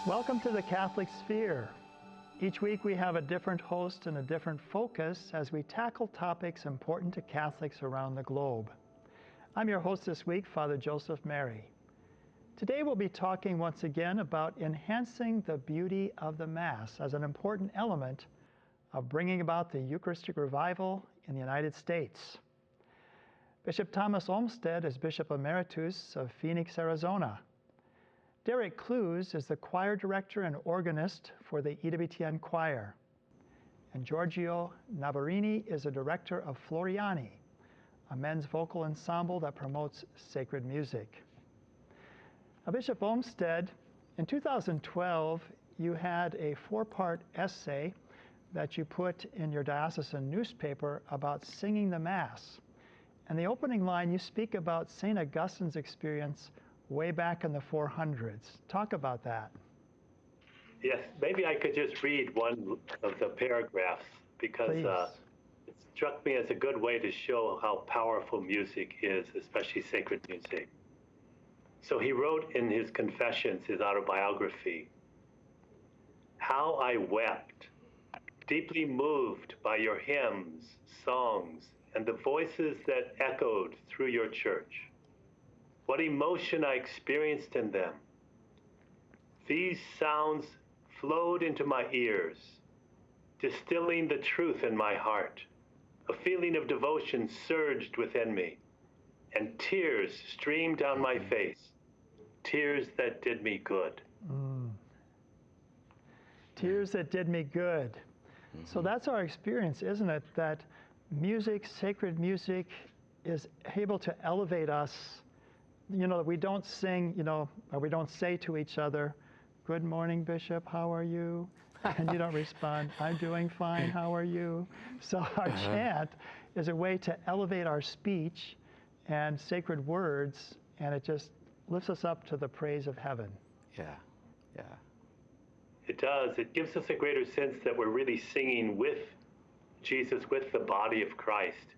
Welcome to the Catholic Sphere. Each week we have a different host and a different focus as we tackle topics important to Catholics around the globe. I'm your host this week, Father Joseph Mary. Today we'll be talking once again about enhancing the beauty of the Mass as an important element of bringing about the Eucharistic Revival in the United States. Bishop Thomas Olmsted is Bishop Emeritus of Phoenix, Arizona. Derek Clues is the choir director and organist for the ytsync-en choir. And Giorgio Navarini is a director of Floriani, a men's vocal ensemble that promotes sacred music. Now, Bishop Olmsted, in 2012, you had a 4-part essay that you put in your diocesan newspaper about singing the Mass. And the opening line, you speak about St. Augustine's experience way back in the 400s. Talk about that. Yes, maybe I could just read one of the paragraphs because it struck me as a good way to show how powerful music is, especially sacred music. So he wrote in his Confessions, his autobiography, "How I wept, deeply moved by your hymns, songs, and the voices that echoed through your church. What emotion I experienced in them. These sounds flowed into my ears, distilling the truth in my heart. A feeling of devotion surged within me, and tears streamed down my face, tears that did me good." Tears that did me good. So that's our experience, isn't it? That music, sacred music, is able to elevate us. You know, we don't sing, or we don't say to each other, "Good morning, Bishop, how are you?" And you don't respond, "I'm doing fine, how are you?" So our chant is a way to elevate our speech and sacred words, and it just lifts us up to the praise of heaven. Yeah. It does. It gives us a greater sense that we're really singing with Jesus, with the body of Christ,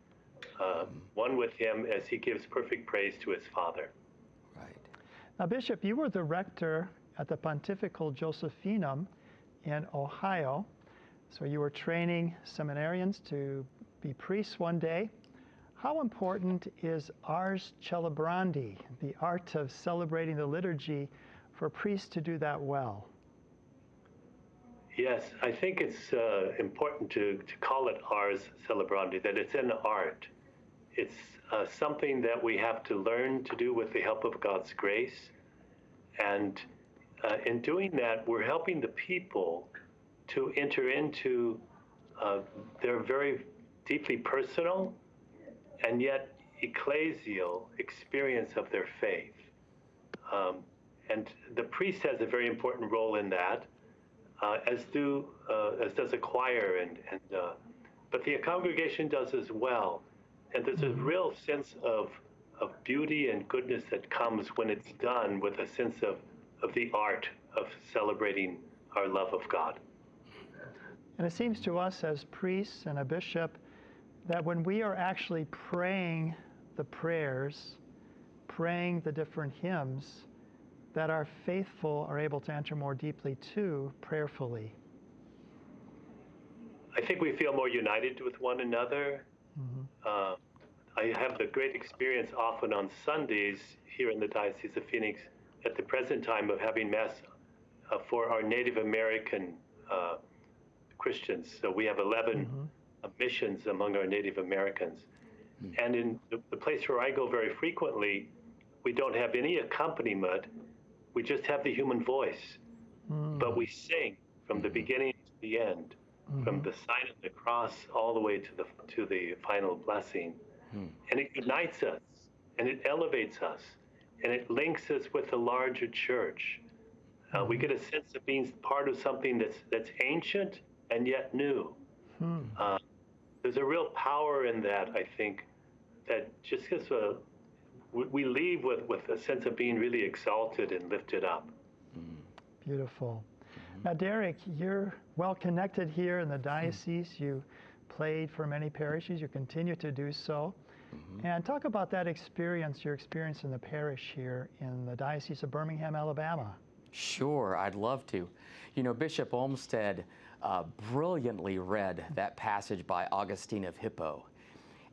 one with him as he gives perfect praise to his Father. Right. Now, Bishop, you were the rector at the Pontifical Josephinum in Ohio. So you were training seminarians to be priests one day. How important is ars celebrandi, the art of celebrating the liturgy, for priests to do that well? Yes, I think it's important to call it ars celebrandi, that it's an art. It's something that we have to learn to do with the help of God's grace. And in doing that, we're helping the people to enter into their very deeply personal and yet ecclesial experience of their faith. And the priest has a very important role in that, as does a choir, but the congregation does as well. And there's a real sense of beauty and goodness that comes when it's done with a sense of the art of celebrating our love of God. And it seems to us as priests and a bishop that when we are actually praying the prayers, praying the different hymns, that our faithful are able to enter more deeply too, prayerfully. I think we feel more united with one another. I have the great experience often on Sundays here in the Diocese of Phoenix at the present time of having Mass for our Native American Christians. So we have 11 missions among our Native Americans. And in the place where I go very frequently, we don't have any accompaniment. We just have the human voice. But we sing from the beginning to the end, from the sign of the cross all the way to the final blessing. And it unites us, and it elevates us, and it links us with the larger church. We get a sense of being part of something that's ancient and yet new. There's a real power in that, I think, that just gives we leave with a sense of being really exalted and lifted up. Beautiful. Now, Derek, you're well connected here in the diocese. You played for many parishes. You continue to do so. And talk about that experience, your experience in the parish here in the Diocese of Birmingham, Alabama. Sure, I'd love to. You know, Bishop Olmsted brilliantly read that passage by Augustine of Hippo.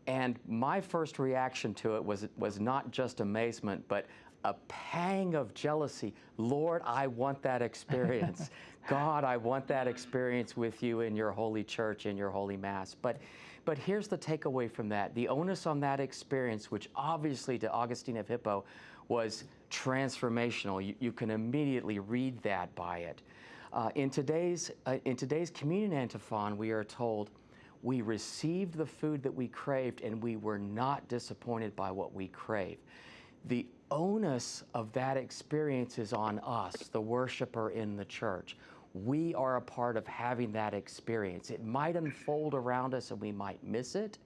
And my first reaction to it was not just amazement, but a pang of jealousy. Lord, I want that experience. God, I want that experience with you in your holy church, in your holy mass. But here's the takeaway from that. The onus on that experience, which obviously to Augustine of Hippo was transformational. You can immediately read that by it. In today's communion antiphon, we are told, we received the food that we craved, and we were not disappointed by what we crave. The onus of that experience is on us, the worshiper in the church. We are a part of having that experience. It might unfold around us and we might miss it,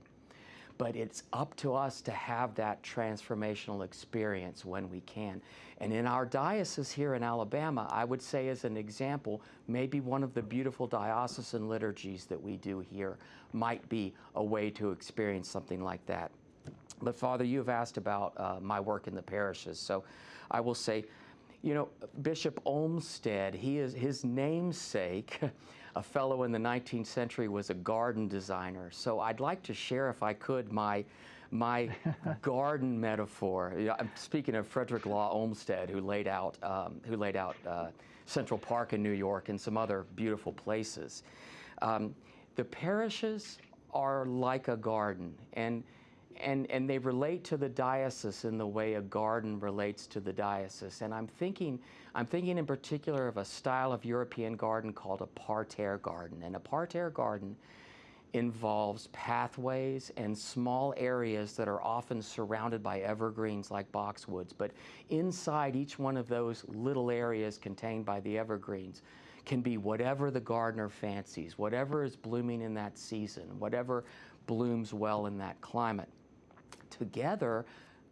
but it's up to us to have that transformational experience when we can. And in our diocese here in Alabama, I would say as an example, maybe one of the beautiful diocesan liturgies that we do here might be a way to experience something like that. But Father, you have asked about my work in the parishes. So I will say, you know, Bishop Olmsted, his namesake, a fellow in the 19th century, was a garden designer. So I'd like to share, if I could, my garden metaphor. You know, I'm speaking of Frederick Law Olmsted, who laid out Central Park in New York and some other beautiful places. The parishes are like a garden, and they relate to the diocese in the way a garden relates to the diocese. And I'm thinking in particular of a style of European garden called a parterre garden. And a parterre garden involves pathways and small areas that are often surrounded by evergreens like boxwoods. But inside each one of those little areas contained by the evergreens can be whatever the gardener fancies, whatever is blooming in that season, whatever blooms well in that climate. Together,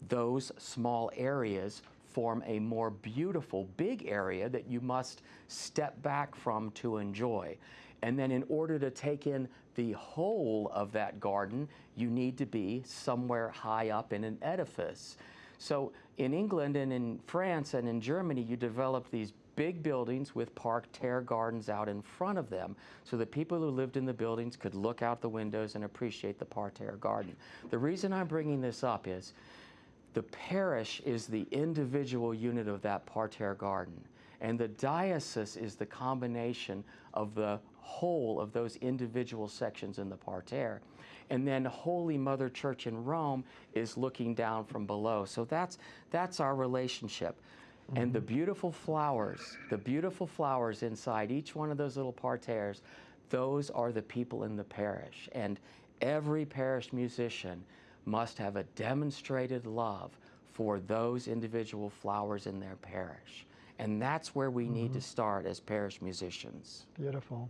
those small areas form a more beautiful big area that you must step back from to enjoy. And then in order to take in the whole of that garden, you need to be somewhere high up in an edifice. So in England and in France and in Germany, you develop these big buildings with parterre gardens out in front of them so that people who lived in the buildings could look out the windows and appreciate the parterre garden. The reason I'm bringing this up is the parish is the individual unit of that parterre garden, and the diocese is the combination of the whole of those individual sections in the parterre. And then Holy Mother Church in Rome is looking down from below. So that's our relationship. And the beautiful flowers inside each one of those little parterres, those are the people in the parish. And every parish musician must have a demonstrated love for those individual flowers in their parish. And that's where we need to start as parish musicians. Beautiful.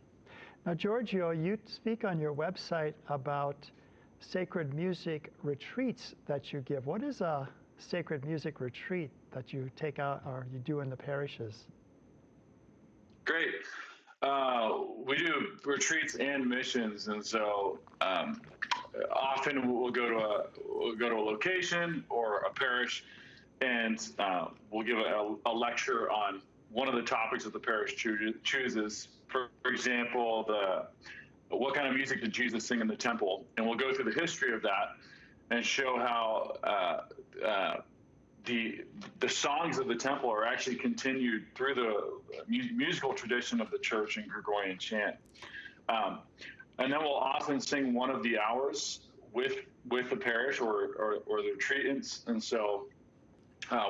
Now, Giorgio, you speak on your website about sacred music retreats that you give. What is a sacred music retreat that you take out or you do in the parishes? Great. We do retreats and missions, and so often we'll go to a location or a parish, and we'll give a lecture on one of the topics that the parish chooses. For example, what kind of music did Jesus sing in the temple? And we'll go through the history of that and show how the songs of the temple are actually continued through the musical tradition of the church in Gregorian chant. And then we'll often sing one of the hours with the parish or the retreatants. And so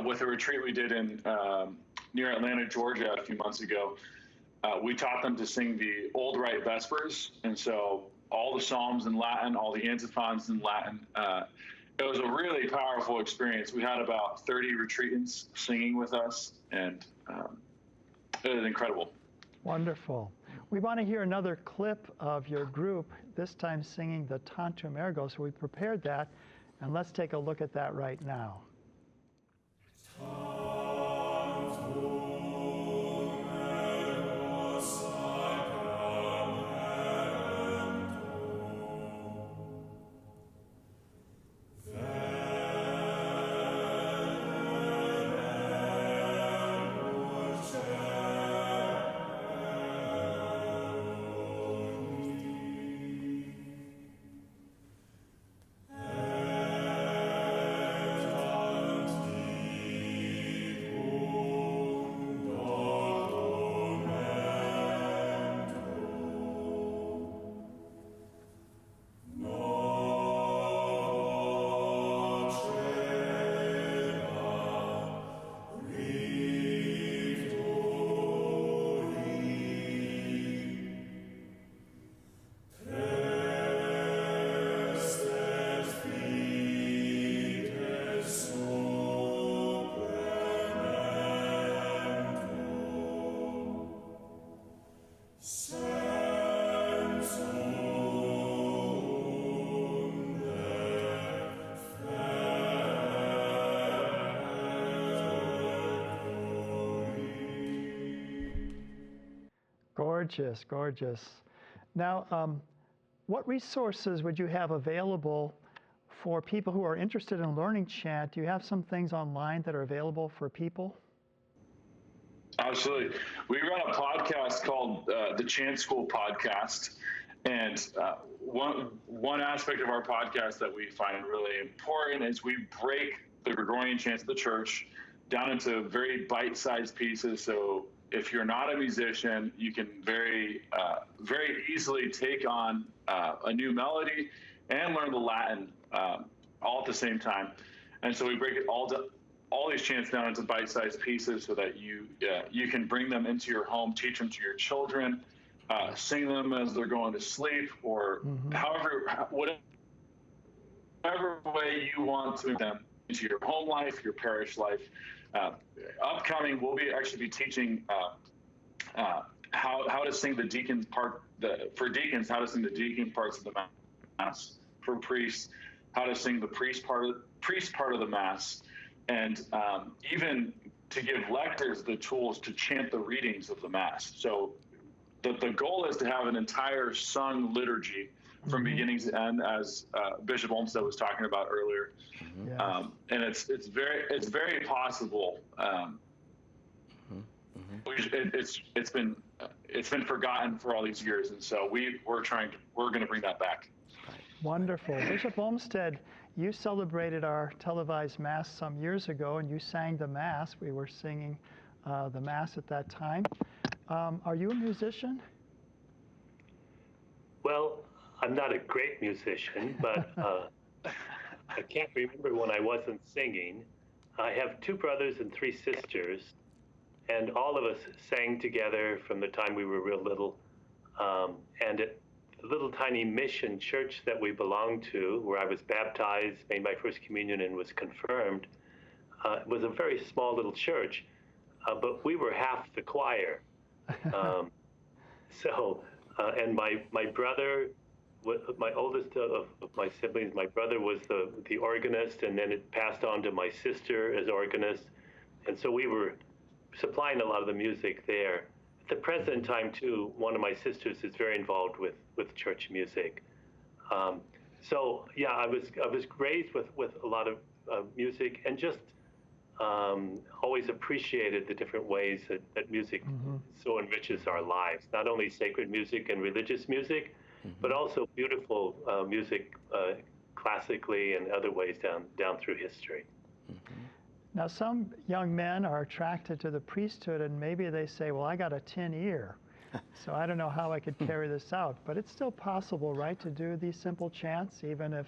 with a retreat we did in near Atlanta, Georgia a few months ago, we taught them to sing the Old Rite Vespers. And so all the Psalms in Latin, all the antiphons in Latin. It was a really powerful experience. We had about 30 retreatants singing with us, and it was incredible. Wonderful. We want to hear another clip of your group, this time singing the Tantum Ergo. So we prepared that, and let's take a look at that right now. Yeah. Gorgeous, gorgeous. Now, what resources would you have available for people who are interested in learning chant? Do you have some things online that are available for people? Absolutely. We run a podcast called the Chant School Podcast. And one aspect of our podcast that we find really important is we break the Gregorian chants of the church down into very bite-sized pieces. So if you're not a musician, you can very easily take on a new melody and learn the Latin all at the same time. And so we break it all these chants down into bite-sized pieces so that you can bring them into your home, teach them to your children, sing them as they're going to sleep, or whatever way you want to bring them into your home life, your parish life. Upcoming, we'll actually be teaching how to sing the deacon part. For deacons, how to sing the deacon parts of the Mass. For priests, how to sing the priest part of the Mass, and even to give lectors the tools to chant the readings of the Mass. So the goal is to have an entire sung liturgy from beginning to end, as Bishop Olmsted was talking about earlier. Yes. And it's very possible. It's been forgotten for all these years, and so we're going to bring that back. Wonderful. Bishop Olmsted, you celebrated our televised Mass some years ago, and you sang the Mass. We were singing the Mass at that time. Are you a musician? Well, I'm not a great musician, but I can't remember when I wasn't singing. I have 2 brothers and 3 sisters, and all of us sang together from the time we were real little. And at the little tiny mission church that we belonged to, where I was baptized, made my first communion, and was confirmed, was a very small little church, but we were half the choir. And my brother, my oldest of my siblings, my brother was the organist, and then it passed on to my sister as organist. And so we were supplying a lot of the music there. At the present time, too, one of my sisters is very involved with church music. So yeah, I was raised with a lot of music, and just always appreciated the different ways that music so enriches our lives. Not only sacred music and religious music, but also beautiful music classically and other ways down through history. Now, some young men are attracted to the priesthood, and maybe they say, well, I got a tin ear, so I don't know how I could carry this out. But it's still possible, right, to do these simple chants, even if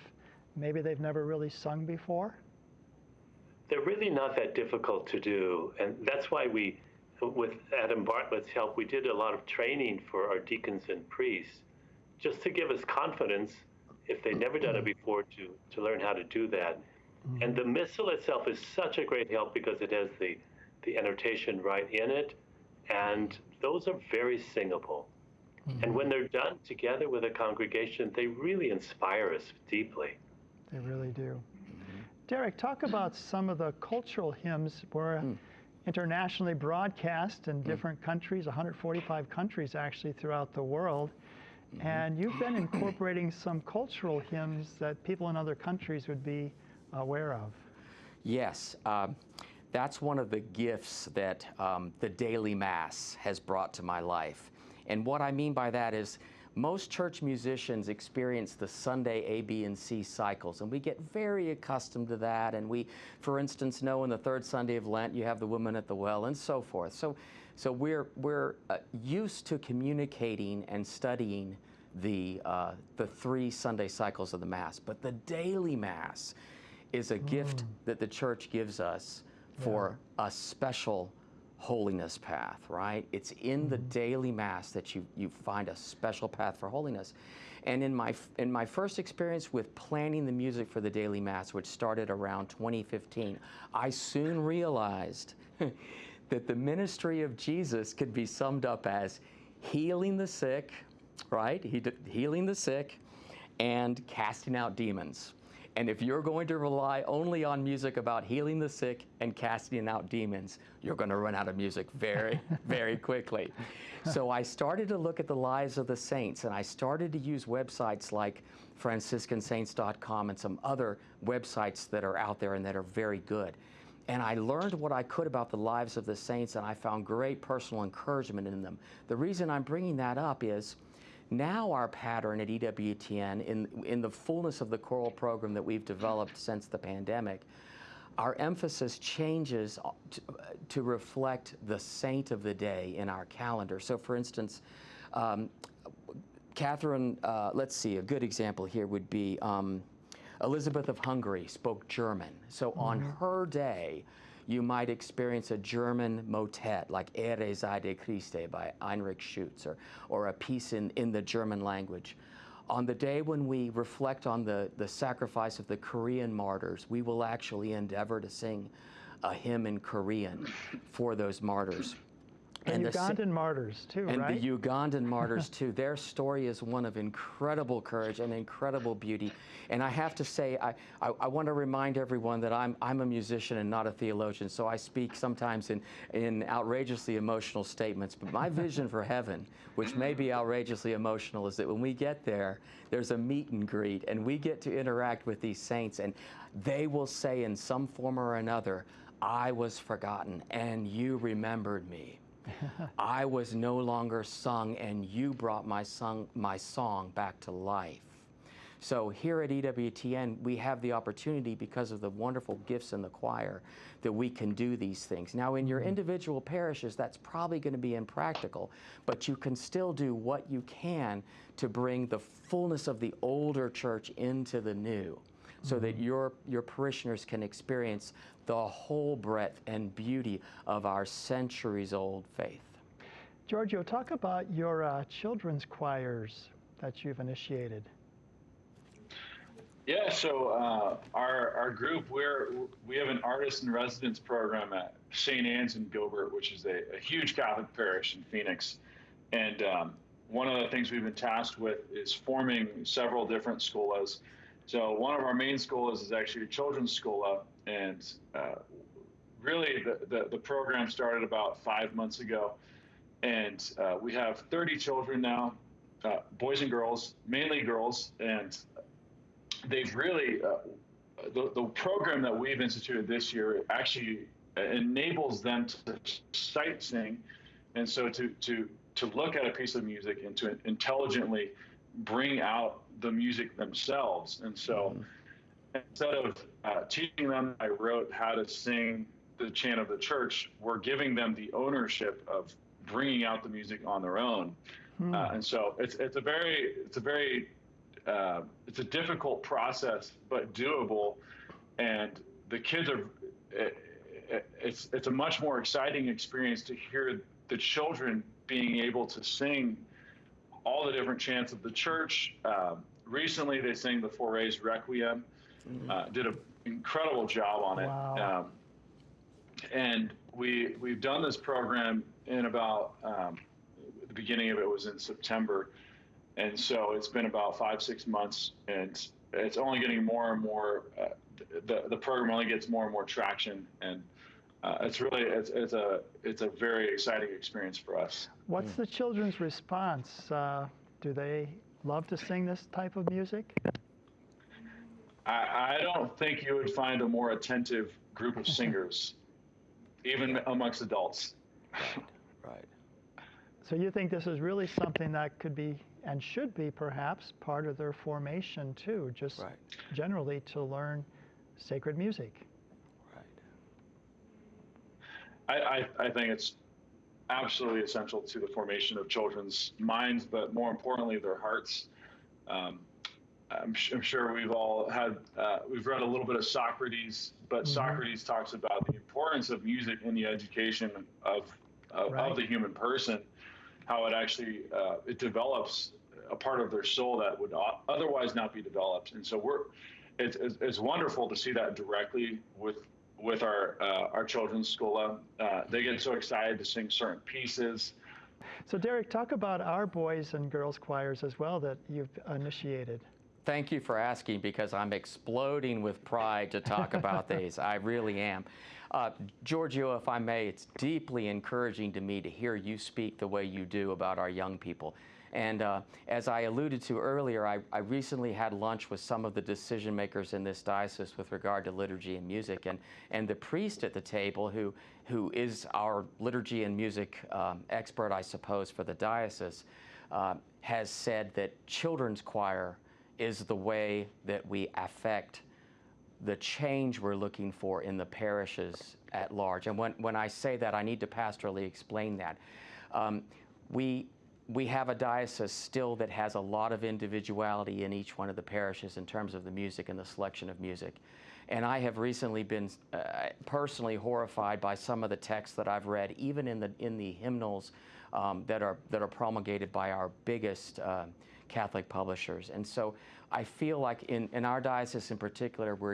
maybe they've never really sung before? They're really not that difficult to do, and that's why we, with Adam Bartlett's help, we did a lot of training for our deacons and priests, just to give us confidence, if they'd never done it before, to learn how to do that. And the missal itself is such a great help because it has the annotation right in it, and those are very singable. And when they're done together with a congregation, they really inspire us deeply. They really do. Derek, talk about some of the cultural hymns were internationally broadcast in different countries, 145 countries actually throughout the world. And you've been incorporating some cultural hymns that people in other countries would be aware of. Yes, that's one of the gifts that the daily Mass has brought to my life. And what I mean by that is most church musicians experience the Sunday A, B, and C cycles, and we get very accustomed to that. And we, for instance, know in the 3rd Sunday of Lent you have the woman at the well and so forth. So we're used to communicating and studying the 3 Sunday cycles of the Mass. But the daily Mass is a gift that the church gives us for a special holiness path, right? It's in the daily Mass that you find a special path for holiness. And in my first experience with planning the music for the daily Mass, which started around 2015, I soon realized that the ministry of Jesus could be summed up as healing the sick, right? Healing the sick and casting out demons. And if you're going to rely only on music about healing the sick and casting out demons, you're going to run out of music very, very quickly. So I started to look at the lives of the saints, and I started to use websites like franciscansaints.com and some other websites that are out there and that are very good. And I learned what I could about the lives of the saints, and I found great personal encouragement in them. The reason I'm bringing that up is now our pattern at EWTN, in the fullness of the choral program that we've developed since the pandemic, our emphasis changes to reflect the saint of the day in our calendar. So for instance, Catherine, let's see, a good example here would be Elizabeth of Hungary spoke German. So on her day, you might experience a German motet like Ehre sei dir Christe by Heinrich Schütz, or a piece in the German language. On the day when we reflect on the sacrifice of the Korean martyrs, we will actually endeavor to sing a hymn in Korean for those martyrs. And Ugandan martyrs too, and right? And the Ugandan martyrs too. Their story is one of incredible courage and incredible beauty. And I have to say, I want to remind everyone that I'm a musician and not a theologian, so I speak sometimes in outrageously emotional statements. But my vision for heaven, which may be outrageously emotional, is that when we get there, there's a meet and greet, and we get to interact with these saints, and they will say in some form or another, I was forgotten, and you remembered me. I was no longer sung, and you brought my song back to life. So here at EWTN, we have the opportunity, because of the wonderful gifts in the choir, that we can do these things. Now, in your individual parishes, that's probably going to be impractical, but you can still do what you can to bring the fullness of the older church into the new, so that your parishioners can experience the whole breadth and beauty of our centuries-old faith. Giorgio, talk about your children's choirs that you've initiated. Yeah, so our group, we have an artist in residence program at St. Anne's in Gilbert, which is a huge Catholic parish in Phoenix. And one of the things we've been tasked with is forming several different scholas. So one of our main scholas is actually a children's schola, and really the program started about 5 months ago, and we have 30 children now, boys and girls, mainly girls, and they've really, the program that we've instituted this year actually enables them to sight sing, and so to look at a piece of music and to intelligently bring out the music themselves. And so instead of teaching them, I wrote how to sing the chant of the church, we're giving them the ownership of bringing out the music on their own. And so it's a difficult process, but doable. And the kids are, it's a much more exciting experience to hear the children being able to sing all the different chants of the church. Recently, they sang the Fouret's Requiem, did an incredible job on it. Wow. And we've done this program in about, the beginning of it was in September. And so it's been about 5-6 months, and it's only getting more and more, the program only gets more and more traction. And it's really, it's a very exciting experience for us. What's the children's response? Do they love to sing this type of music? I don't think you would find a more attentive group of singers, even amongst adults. Right. So you think this is really something that could be and should be perhaps part of their formation too, just generally to learn sacred music. Right. I think it's absolutely essential to the formation of children's minds, but more importantly, their hearts. I'm sure we've all had, we've read a little bit of Socrates, but Socrates talks about the importance of music in the education of the human person, how it actually, it develops a part of their soul that would otherwise not be developed. And so it's wonderful to see that directly with our children's schola. They get so excited to sing certain pieces. So Derek, talk about our boys and girls choirs as well that you've initiated. Thank you for asking, because I'm exploding with pride to talk about these. I really am. Giorgio, if I may, it's deeply encouraging to me to hear you speak the way you do about our young people. And as I alluded to earlier, I recently had lunch with some of the decision makers in this diocese with regard to liturgy and music. And the priest at the table, who is our liturgy and music expert, I suppose, for the diocese, has said that children's choir is the way that we affect the change we're looking for in the parishes at large. And when I say that, I need to pastorally explain that. We have a diocese still that has a lot of individuality in each one of the parishes in terms of the music and the selection of music. And I have recently been personally horrified by some of the texts that I've read, even in the hymnals that are promulgated by our biggest Catholic publishers. And so I feel like in our diocese in particular, we're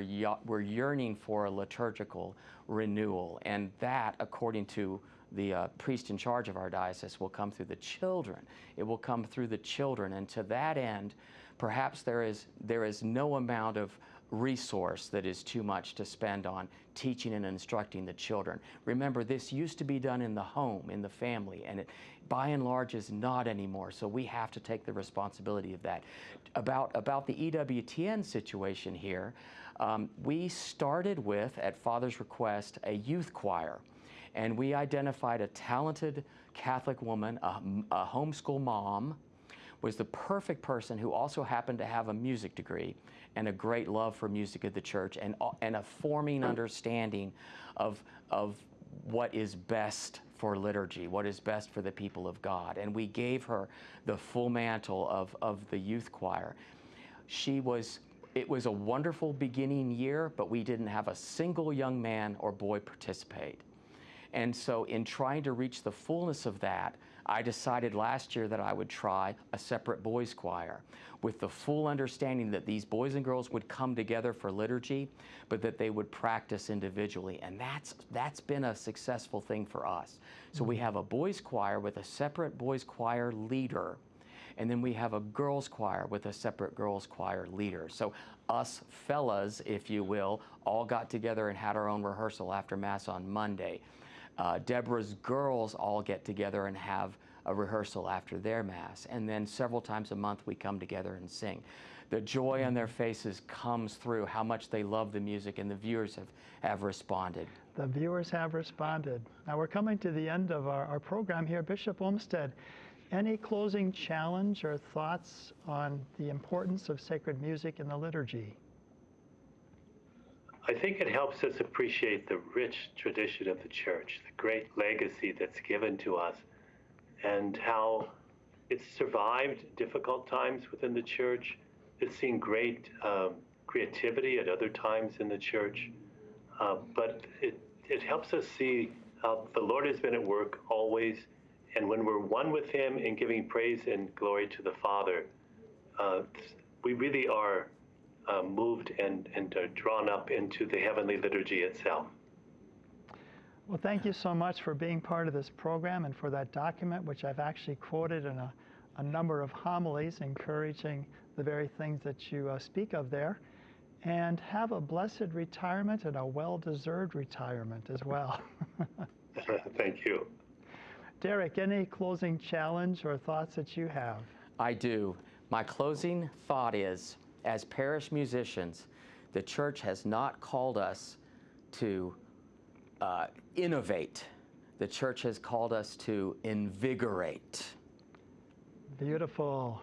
yearning for a liturgical renewal, and that, according to the priest in charge of our diocese, will come through the children. It will come through the children, and to that end, perhaps there is no amount of resource that is too much to spend on teaching and instructing the children. Remember, this used to be done in the home, in the family, and it by and large is not anymore, so we have to take the responsibility of that. About the EWTN situation here, we started with, at Father's request, a youth choir. And we identified a talented Catholic woman, a homeschool mom, was the perfect person, who also happened to have a music degree and a great love for music of the church, and a forming understanding of what is best for liturgy, what is best for the people of God. And we gave her the full mantle of the youth choir. It was a wonderful beginning year, but we didn't have a single young man or boy participate. And so in trying to reach the fullness of that, I decided last year that I would try a separate boys' choir, with the full understanding that these boys and girls would come together for liturgy, but that they would practice individually. And that's been a successful thing for us. So we have a boys' choir with a separate boys' choir leader, and then we have a girls' choir with a separate girls' choir leader. So us fellas, if you will, all got together and had our own rehearsal after Mass on Monday. Deborah's girls all get together and have a rehearsal after their Mass. And then several times a month we come together and sing. The joy on their faces comes through how much they love the music, and the viewers have responded. The viewers have responded. Now we're coming to the end of our program here. Bishop Olmsted, any closing challenge or thoughts on the importance of sacred music in the liturgy? I think it helps us appreciate the rich tradition of the Church, the great legacy that's given to us, and how it's survived difficult times within the Church. It's seen great creativity at other times in the Church, but it helps us see how the Lord has been at work always, and when we're one with Him in giving praise and glory to the Father, we really are moved and drawn up into the heavenly liturgy itself. Well, thank you so much for being part of this program and for that document, which I've actually quoted in a number of homilies encouraging the very things that you speak of there. And have a blessed retirement and a well-deserved retirement as well. Thank you. Derek, any closing challenge or thoughts that you have? I do. My closing thought is, as parish musicians, the Church has not called us to innovate. The Church has called us to invigorate. Beautiful.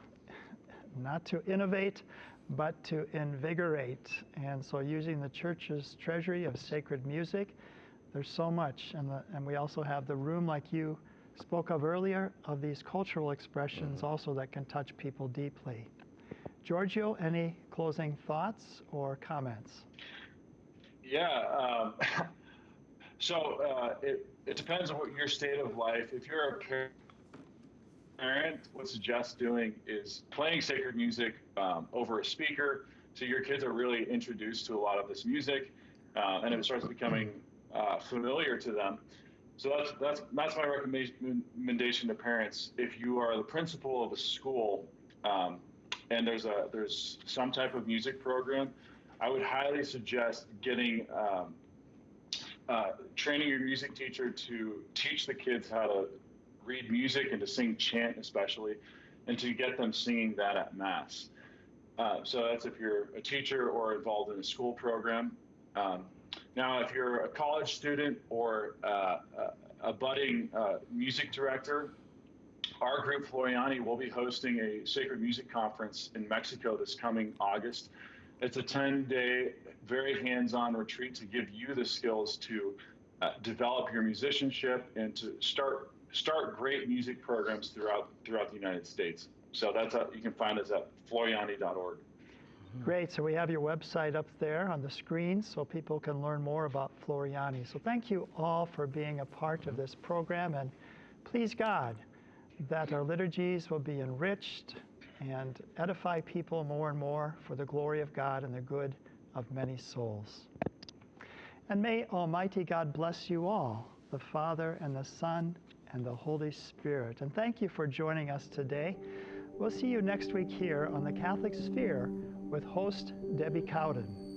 Not to innovate, but to invigorate. And so using the Church's treasury of sacred music, there's so much. And we also have the room, like you spoke of earlier, of these cultural expressions also that can touch people deeply. Giorgio, any closing thoughts or comments? Yeah. So it depends on what your state of life. If you're a parent, what I suggest doing is playing sacred music over a speaker, so your kids are really introduced to a lot of this music, and it starts becoming familiar to them. So that's my recommendation to parents. If you are the principal of a school, and there's some type of music program, I would highly suggest getting training your music teacher to teach the kids how to read music and to sing chant especially, and to get them singing that at Mass. So that's if you're a teacher or involved in a school program. Now, if you're a college student or a budding music director, our group, Floriani, will be hosting a sacred music conference in Mexico this coming August. It's a 10-day, very hands-on retreat to give you the skills to develop your musicianship and to start great music programs throughout the United States. So you can find us at floriani.org. Great. So we have your website up there on the screen so people can learn more about Floriani. So thank you all for being a part of this program, and please God that our liturgies will be enriched and edify people more and more for the glory of God and the good of many souls. And may Almighty God bless you all, the Father and the Son and the Holy Spirit. And thank you for joining us today. We'll see you next week here on the Catholic Sphere with host Debbie Cowden.